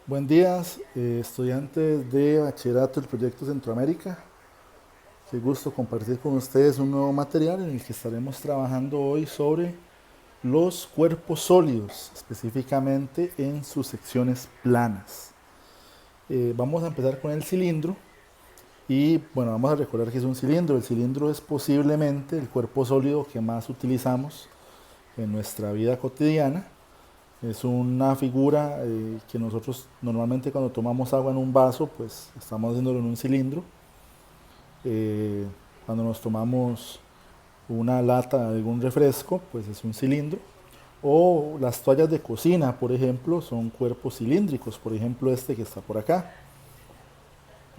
Buen día, estudiantes de Bachillerato del Proyecto Centroamérica. Qué gusto compartir con ustedes un nuevo material en el que estaremos trabajando hoy sobre los cuerpos sólidos, específicamente en sus secciones planas. Vamos a empezar con el cilindro y bueno, vamos a recordar que es un cilindro. El cilindro es posiblemente el cuerpo sólido que más utilizamos en nuestra vida cotidiana. Es una figura que nosotros normalmente cuando tomamos agua en un vaso, pues estamos haciéndolo en un cilindro. Eh, Cuando nos tomamos una lata de algún refresco, pues es un cilindro. O las toallas de cocina, por ejemplo, son cuerpos cilíndricos. Por ejemplo, este que está por acá.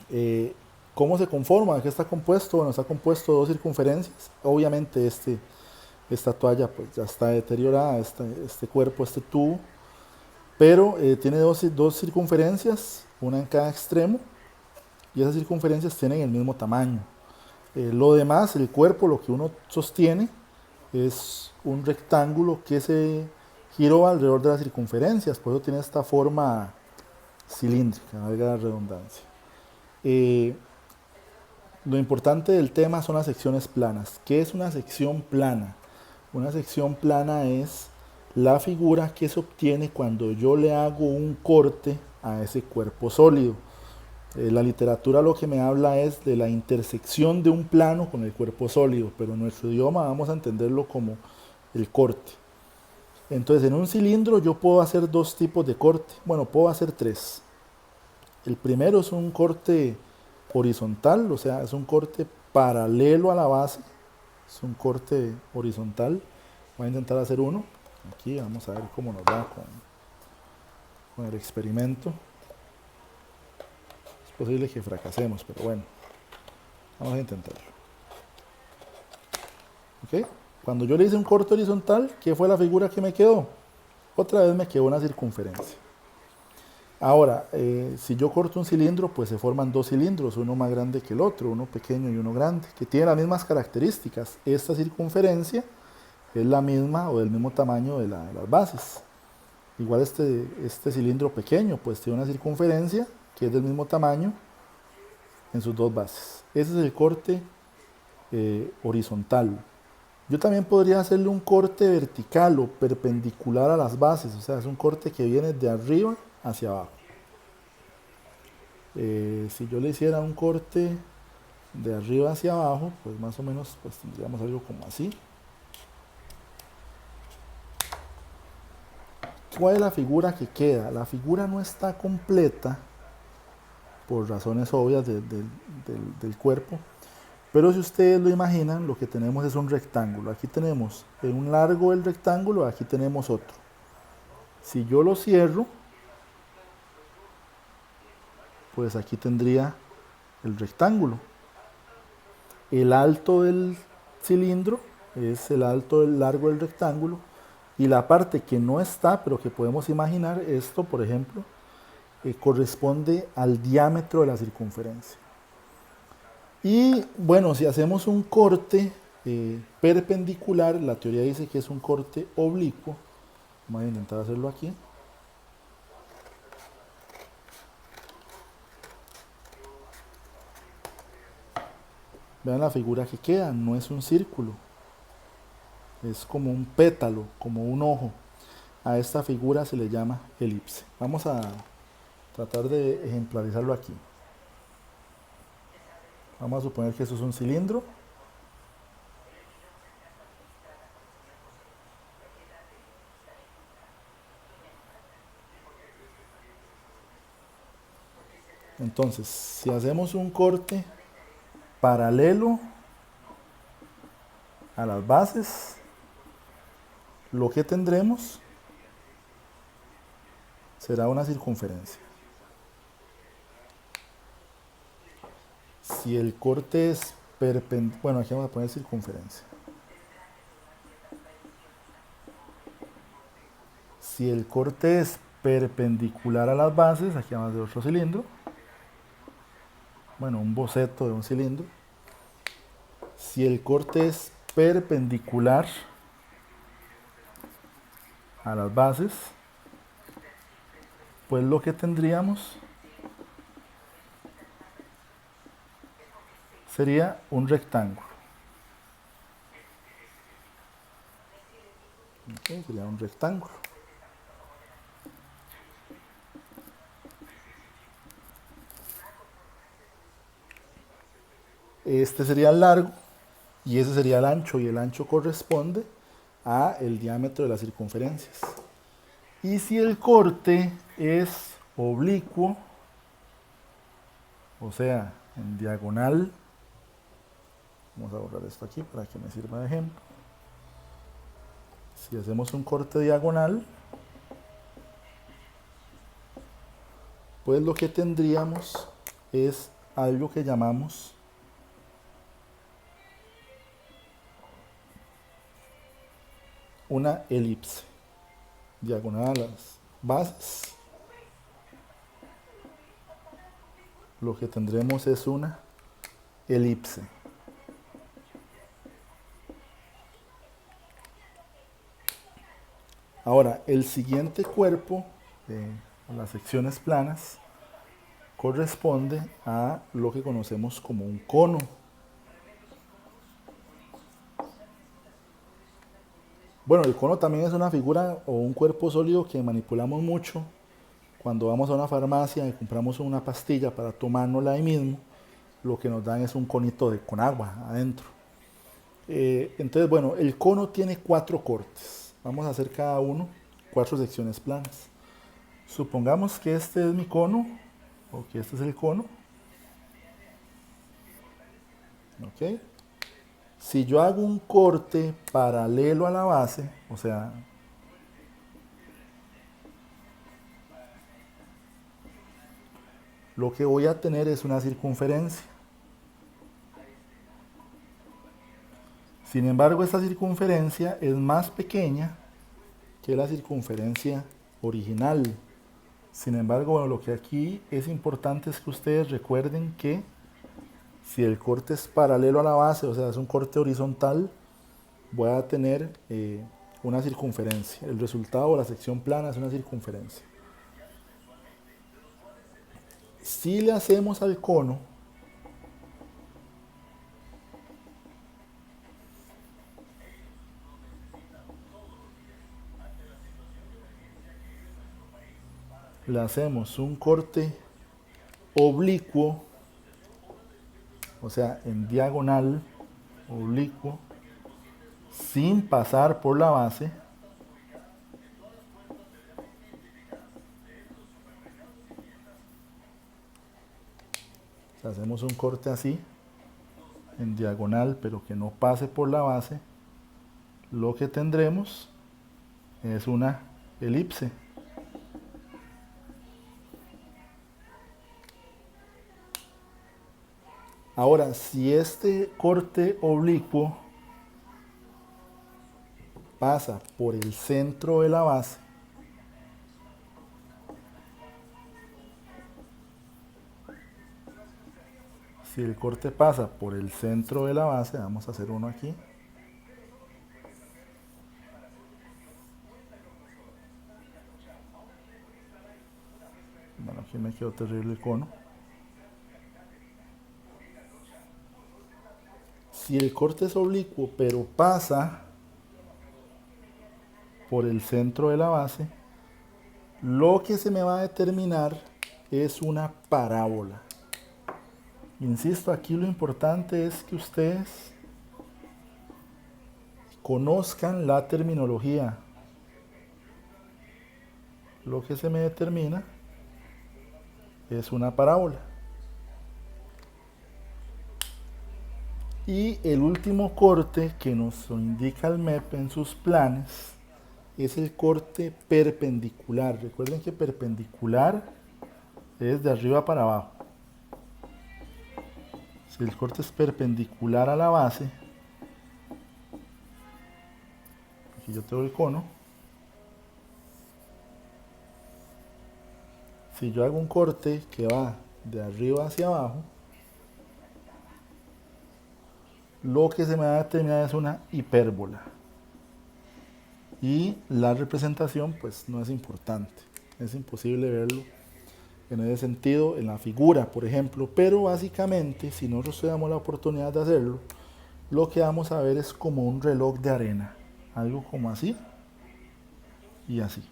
Eh, ¿Cómo se conforma? ¿De qué está compuesto? Bueno, está compuesto de dos circunferencias. Obviamente esta toalla pues ya está deteriorada, este cuerpo, este tubo, pero tiene dos circunferencias, una en cada extremo, y esas circunferencias tienen el mismo tamaño. Lo demás, el cuerpo, lo que uno sostiene, es un rectángulo que se giró alrededor de las circunferencias, por eso tiene esta forma cilíndrica, valga la redundancia. Eh, lo importante del tema son las secciones planas. ¿Qué es una sección plana? Una sección plana es la figura que se obtiene cuando yo le hago un corte a ese cuerpo sólido. La literatura lo que me habla es de la intersección de un plano con el cuerpo sólido, pero en nuestro idioma vamos a entenderlo como el corte. Entonces en un cilindro yo puedo hacer dos tipos de corte, bueno, puedo hacer tres. El primero es un corte horizontal, o sea, es un corte paralelo a la base, es un corte horizontal. Voy a intentar hacer uno. Aquí vamos a ver cómo nos va con el experimento. Es posible que fracasemos, pero bueno, vamos a intentarlo. ¿Ok? Cuando yo le hice un corte horizontal, ¿qué fue la figura que me quedó? Otra vez me quedó una circunferencia. Ahora, si yo corto un cilindro, pues se forman dos cilindros, uno más grande que el otro, uno pequeño y uno grande, que tienen las mismas características. Esta circunferencia es la misma o del mismo tamaño de las bases. Igual este cilindro pequeño, pues tiene una circunferencia que es del mismo tamaño en sus dos bases. Ese es el corte horizontal. Yo también podría hacerle un corte vertical o perpendicular a las bases, o sea, es un corte que viene de arriba hacia abajo. Si yo le hiciera un corte de arriba hacia abajo, pues más o menos pues tendríamos algo como así. ¿Cuál es la figura que queda? La figura no está completa por razones obvias del cuerpo, pero si ustedes lo imaginan, lo que tenemos es un rectángulo. Aquí tenemos un largo del rectángulo, aquí tenemos otro. Si yo lo cierro, pues aquí tendría el rectángulo. El alto del cilindro es el alto del largo del rectángulo, y la parte que no está, pero que podemos imaginar, esto por ejemplo, corresponde al diámetro de la circunferencia. Y bueno, si hacemos un corte perpendicular, la teoría dice que es un corte oblicuo. Vamos a intentar hacerlo aquí. Vean la figura que queda, no es un círculo, es como un pétalo, como un ojo. A esta figura se le llama elipse. Vamos a tratar de ejemplarizarlo aquí. Vamos a suponer que esto es un cilindro. Entonces, si hacemos un corte paralelo a las bases, lo que tendremos será una circunferencia. Si el corte es perpendicular, bueno, aquí vamos a poner circunferencia. Si el corte es perpendicular a las bases, aquí vamos a hacer otro cilindro. Bueno, un boceto de un cilindro. Si el corte es perpendicular a las bases, pues lo que tendríamos sería un rectángulo. Okay, sería un rectángulo. Este sería el largo y ese sería el ancho, y el ancho corresponde a el diámetro de las circunferencias. Y si el corte es oblicuo, o sea, en diagonal, vamos a borrar esto aquí para que me sirva de ejemplo. Si hacemos un corte diagonal, pues lo que tendríamos es algo que llamamos una elipse. Diagonal a las bases, lo que tendremos es una elipse. Ahora, el siguiente cuerpo de las secciones planas corresponde a lo que conocemos como un cono. Bueno, el cono también es una figura o un cuerpo sólido que manipulamos mucho cuando vamos a una farmacia y compramos una pastilla para tomárnosla ahí mismo. Lo que nos dan es un conito con agua adentro. Entonces, bueno, el cono tiene 4 cortes. Vamos a hacer cada uno 4 secciones planas. Supongamos que este es mi cono, o que este es el cono. ¿Ok? Si yo hago un corte paralelo a la base, o sea, lo que voy a tener es una circunferencia. Sin embargo, esta circunferencia es más pequeña que la circunferencia original. Sin embargo, bueno, lo que aquí es importante es que ustedes recuerden que si el corte es paralelo a la base, o sea, es un corte horizontal, voy a tener una circunferencia. El resultado de la sección plana es una circunferencia. Si le hacemos al cono le hacemos un corte oblicuo, o sea, en diagonal, oblicuo, sin pasar por la base, hacemos un corte así, en diagonal, pero que no pase por la base, lo que tendremos es una elipse. Ahora, si este corte oblicuo pasa por el centro de la base, si el corte pasa por el centro de la base, vamos a hacer uno aquí. Bueno, aquí me quedó terrible el cono. Si el corte es oblicuo, pero pasa por el centro de la base, lo que se me va a determinar es una parábola. Insisto, aquí lo importante es que ustedes conozcan la terminología. Lo que se me determina es una parábola. Y el último corte que nos indica el MEP en sus planes es el corte perpendicular. Recuerden que perpendicular es de arriba para abajo. Si el corte es perpendicular a la base, aquí yo tengo el cono. Si yo hago un corte que va de arriba hacia abajo, lo que se me va a determinar es una hipérbola. Y la representación pues no es importante. es imposible verlo en ese sentido, en la figura, por ejemplo, pero básicamente, si nosotros tenemos la oportunidad de hacerlo, lo que vamos a ver es como un reloj de arena, algo como así y así.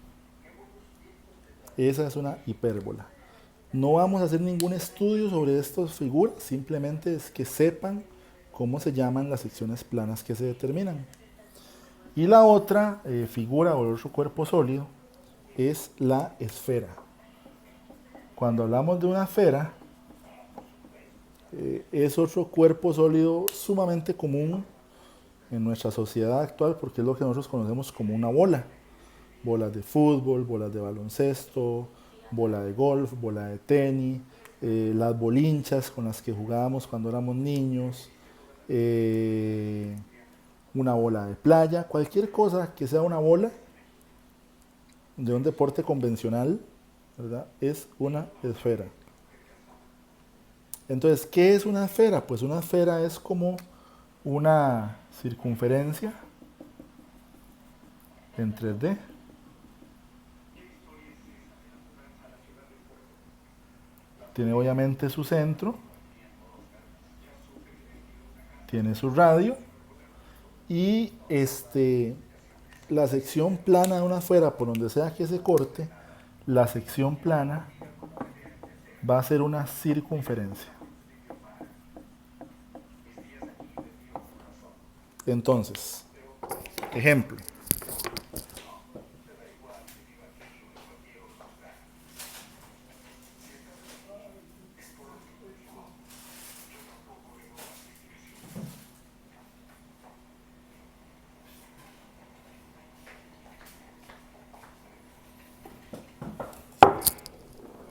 Esa es una hipérbola. No vamos a hacer ningún estudio sobre estas figuras, simplemente es que sepan cómo se llaman las secciones planas que se determinan. Y la otra figura o el otro cuerpo sólido es la esfera. Cuando hablamos de una esfera, es otro cuerpo sólido sumamente común en nuestra sociedad actual porque es lo que nosotros conocemos como una bola. Bolas de fútbol, bolas de baloncesto, bola de golf, bola de tenis, las bolinchas con las que jugábamos cuando éramos niños, una bola de playa, cualquier cosa que sea una bola de un deporte convencional, ¿verdad? Es una esfera. Entonces, ¿qué es una esfera? Pues una esfera es como una circunferencia en 3D. Tiene obviamente su centro, tiene su radio y la sección plana de una esfera, por donde sea que se corte, la sección plana va a ser una circunferencia. Entonces, ejemplo.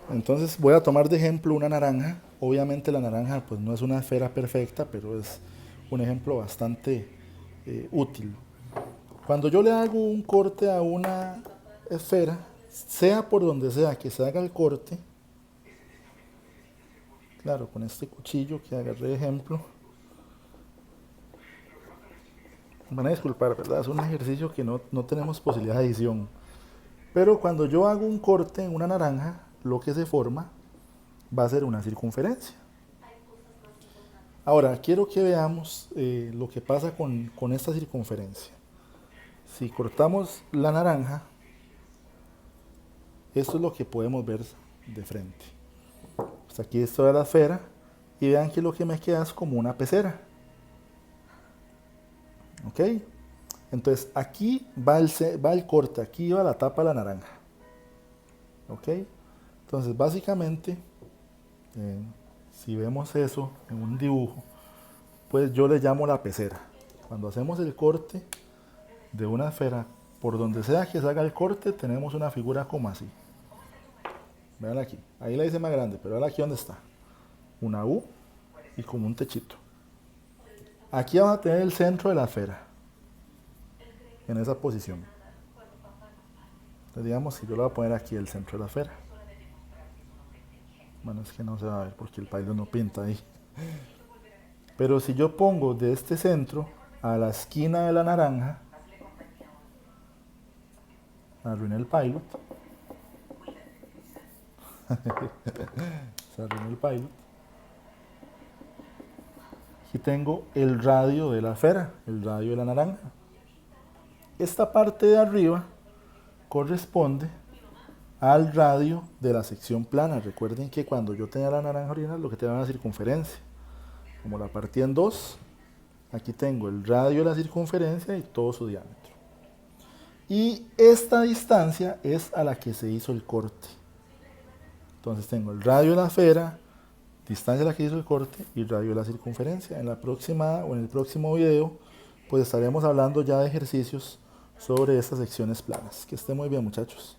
Entonces voy a tomar de ejemplo una naranja. Obviamente la naranja pues no es una esfera perfecta, pero es un ejemplo bastante útil. Cuando yo le hago un corte a una esfera, sea por donde sea que se haga el corte, claro, con este cuchillo que agarré de ejemplo, me van a disculpar, ¿verdad? Es un ejercicio que no tenemos posibilidad de edición. Pero cuando yo hago un corte en una naranja, lo que se forma va a ser una circunferencia. Ahora, quiero que veamos lo que pasa con esta circunferencia. Si cortamos la naranja, esto es lo que podemos ver de frente. Pues aquí está la esfera y vean que lo que me queda es como una pecera. ¿Ok? Entonces aquí va el corte, aquí va la tapa de la naranja. ¿Ok? Entonces básicamente, si vemos eso en un dibujo, pues yo le llamo la pecera. Cuando hacemos el corte de una esfera, por donde sea que se haga el corte, tenemos una figura como así. Vean aquí, ahí la hice más grande, pero vean aquí donde está. Una U y como un techito. Aquí vamos a tener el centro de la esfera, en esa posición. Entonces digamos que yo le voy a poner aquí el centro de la esfera. Bueno, es que no se va a ver porque el Pilot no pinta ahí. Pero si yo pongo de este centro a la esquina de la naranja, arruiné el Pilot. Se arruinó el Pilot. Aquí tengo el radio de la esfera, el radio de la naranja. Esta parte de arriba corresponde al radio de la sección plana. Recuerden que cuando yo tenía la naranja original, lo que tenía era una circunferencia. Como la partí en dos, aquí tengo el radio de la circunferencia y todo su diámetro. Y esta distancia es a la que se hizo el corte. Entonces tengo el radio de la esfera, distancia a la que hizo el corte y radio de la circunferencia. En la próxima o en el próximo video, pues estaremos hablando ya de ejercicios sobre estas secciones planas. Que estén muy bien, muchachos.